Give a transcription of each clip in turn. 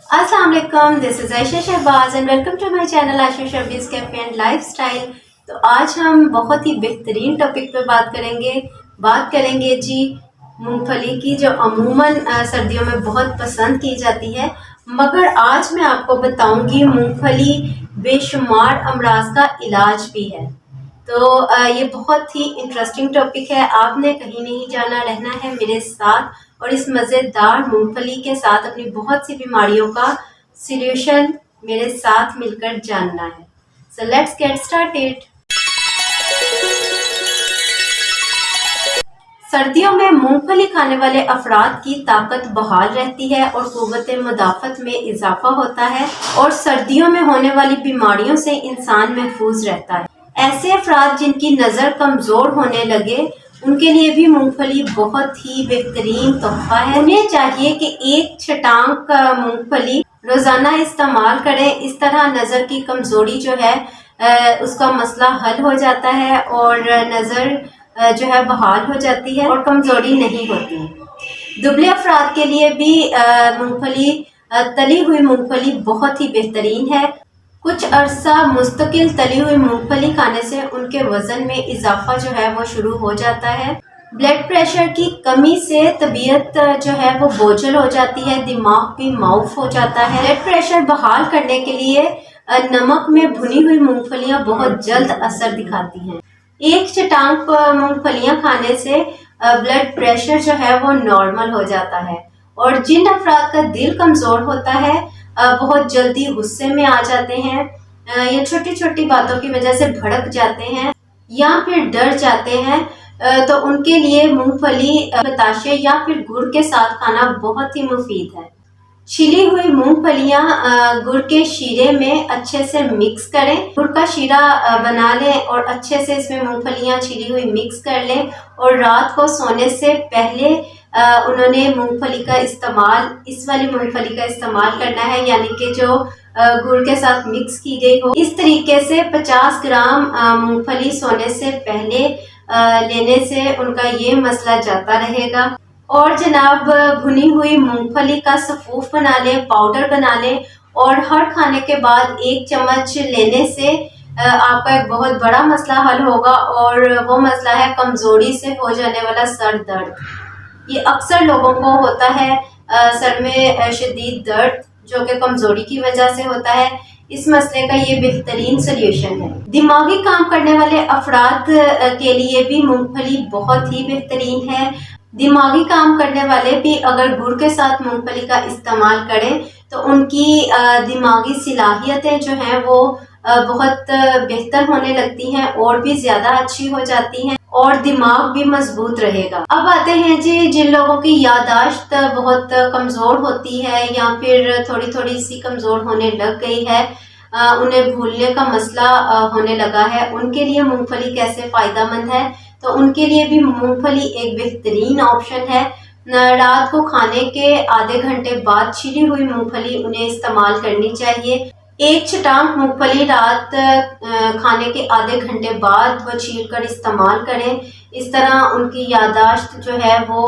अस्सलाम वालेकुम, this is Ayesha Shahbaz and welcome to my channel Ayesha Shahbaz cafe and lifestyle. तो आज हम बहुत ही बेहतरीन टॉपिक पे बात करेंगे जी मूंगफली की, जो अमूमन सर्दियों में बहुत पसंद की जाती है। मगर आज मैं आपको बताऊंगी मूंगफली बेशुमार अमराज का इलाज भी है। तो ये बहुत ही इंटरेस्टिंग टॉपिक है, आपने कहीं नहीं जाना, रहना है मेरे साथ और इस मज़ेदार मूंगफली के साथ अपनी बहुत सी बीमारियों का सॉल्यूशन मेरे साथ मिलकर जानना है। So let's get started. सर्दियों में मूंगफली खाने वाले अफराद की ताकत बहाल रहती है और कुव्वत मुदाफ़त में इजाफा होता है और सर्दियों में होने वाली बीमारियों से इंसान महफूज रहता है। ऐसे अफराद जिनकी नज़र कमज़ोर होने लगे, उनके लिए भी मूंगफली बहुत ही बेहतरीन तोहफा है। उन्हें चाहिए कि एक छटांग मूंगफली रोज़ाना इस्तेमाल करें। इस तरह नज़र की कमज़ोरी जो है उसका मसला हल हो जाता है और नज़र जो है बहाल हो जाती है और कमज़ोरी नहीं होती। दुबले अफराद के लिए भी मूंगफली, तली हुई मूंगफली बहुत ही बेहतरीन है। कुछ अरसा मुस्तकिल तली हुई मूंगफली खाने से उनके वजन में इजाफा जो है वो शुरू हो जाता है। ब्लड प्रेशर की कमी से तबीयत जो है वो बोझल हो जाती है, दिमाग भी माउफ हो जाता है। ब्लड प्रेशर बहाल करने के लिए नमक में भुनी हुई मूंगफलियां बहुत जल्द असर दिखाती हैं। एक चटांग मूंगफलियां खाने से ब्लड प्रेशर जो है वो नॉर्मल हो जाता है। और जिन अफराद का दिल कमज़ोर होता है, बहुत जल्दी गुस्से में आ जाते हैं या छोटी छोटी बातों की वजह से भड़क जाते हैं या फिर डर जाते हैं, तो उनके लिए मूंगफली बताशे या फिर गुड़ के साथ खाना बहुत ही मुफीद है। छिली हुई मूंगफलियां गुड़ के शीरे में अच्छे से मिक्स करें। गुड़ का शीरा बना लें और अच्छे से इसमें मूंगफलियां छिली हुई मिक्स कर लें और रात को सोने से पहले उन्होंने मूंगफली का इस्तेमाल, इस वाली मूंगफली का इस्तेमाल करना है, यानी कि जो गुड़ के साथ मिक्स की गई हो। इस तरीके से 50 ग्राम मूंगफली सोने से पहले लेने से उनका ये मसला जाता रहेगा। और जनाब, भुनी हुई मूंगफली का सफूफ बना लें, पाउडर बना लें और हर खाने के बाद 1 चम्मच लेने से आपका एक बहुत बड़ा मसला हल होगा और वो मसला है कमज़ोरी से हो जाने वाला सर दर्द। ये अक्सर लोगों को होता है, सर में शदीद दर्द, जो कि कमज़ोरी की वजह से होता है। इस मसले का ये बेहतरीन सल्यूशन है। दिमागी काम करने वाले अफराद के लिए भी मूंगफली बहुत ही बेहतरीन है। दिमागी काम करने वाले भी अगर गुड़ के साथ मूंगफली का इस्तेमाल करें तो उनकी दिमागी सलाहियतें जो हैं वो बहुत बेहतर होने लगती हैं और भी ज़्यादा अच्छी हो जाती हैं और दिमाग भी मजबूत रहेगा। अब आते हैं जी, जिन लोगों की यादाश्त बहुत कमज़ोर होती है या फिर थोड़ी थोड़ी सी कमज़ोर होने लग गई है, उन्हें भूलने का मसला होने लगा है, उनके लिए मूंगफली कैसे फ़ायदेमंद है। तो उनके लिए भी मूंगफली एक बेहतरीन ऑप्शन है। रात को खाने के आधे घंटे बाद छिली हुई मूंगफली उन्हें इस्तेमाल करनी चाहिए। एक छटांग मूंगफली रात खाने के आधे घंटे बाद वो छील कर इस्तेमाल करें। इस तरह उनकी यादाश्त जो है वो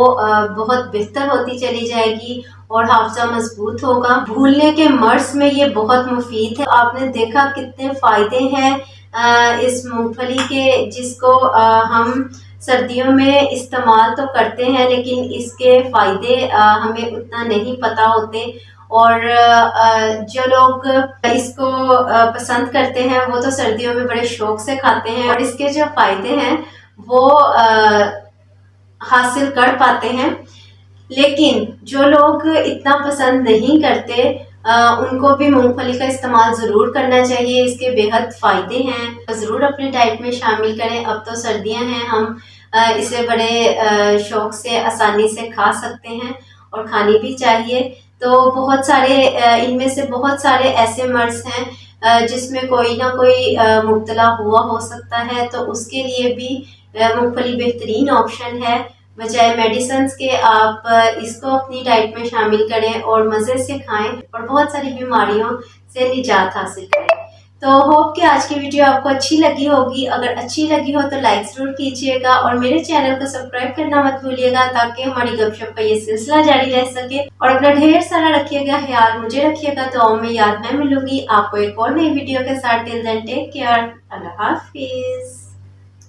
बहुत बेहतर होती चली जाएगी और हाफजा मजबूत होगा। भूलने के मर्ज में ये बहुत मुफीद है। आपने देखा कितने फ़ायदे हैं इस मूंगफली के, जिसको हम सर्दियों में इस्तेमाल तो करते हैं लेकिन इसके फ़ायदे हमें उतना नहीं पता होते। और जो लोग इसको पसंद करते हैं वो तो सर्दियों में बड़े शौक से खाते हैं और इसके जो फ़ायदे हैं वो हासिल कर पाते हैं। लेकिन जो लोग इतना पसंद नहीं करते, उनको भी मूंगफली का इस्तेमाल ज़रूर करना चाहिए। इसके बेहद फ़ायदे हैं, ज़रूर अपनी डाइट में शामिल करें। अब तो सर्दियां हैं, हम इसे बड़े शौक से, आसानी से खा सकते हैं और खानी भी चाहिए। तो बहुत सारे इनमें से बहुत सारे ऐसे मर्ज़ हैं जिसमें कोई ना कोई मुब्तला हुआ हो सकता है, तो उसके लिए भी मूंगफली बेहतरीन ऑप्शन है। बजाय मेडिसिन्स के आप इसको अपनी डाइट में शामिल करें और मज़े से खाएं और बहुत सारी बीमारियों से निजात हासिल करें। तो होप कि आज की वीडियो आपको अच्छी लगी होगी। अगर अच्छी लगी हो तो लाइक जरूर कीजिएगा और मेरे चैनल को सब्सक्राइब करना मत भूलिएगा, ताकि हमारी गपशप का ये सिलसिला जारी रह सके। और अपना ढेर सारा रखिएगा ख्याल, मुझे रखिएगा। तो में याद मैं मिलूंगी आपको एक और नई वीडियो के साथ। टिल देन टेक केयर, अल्लाह हाफिज।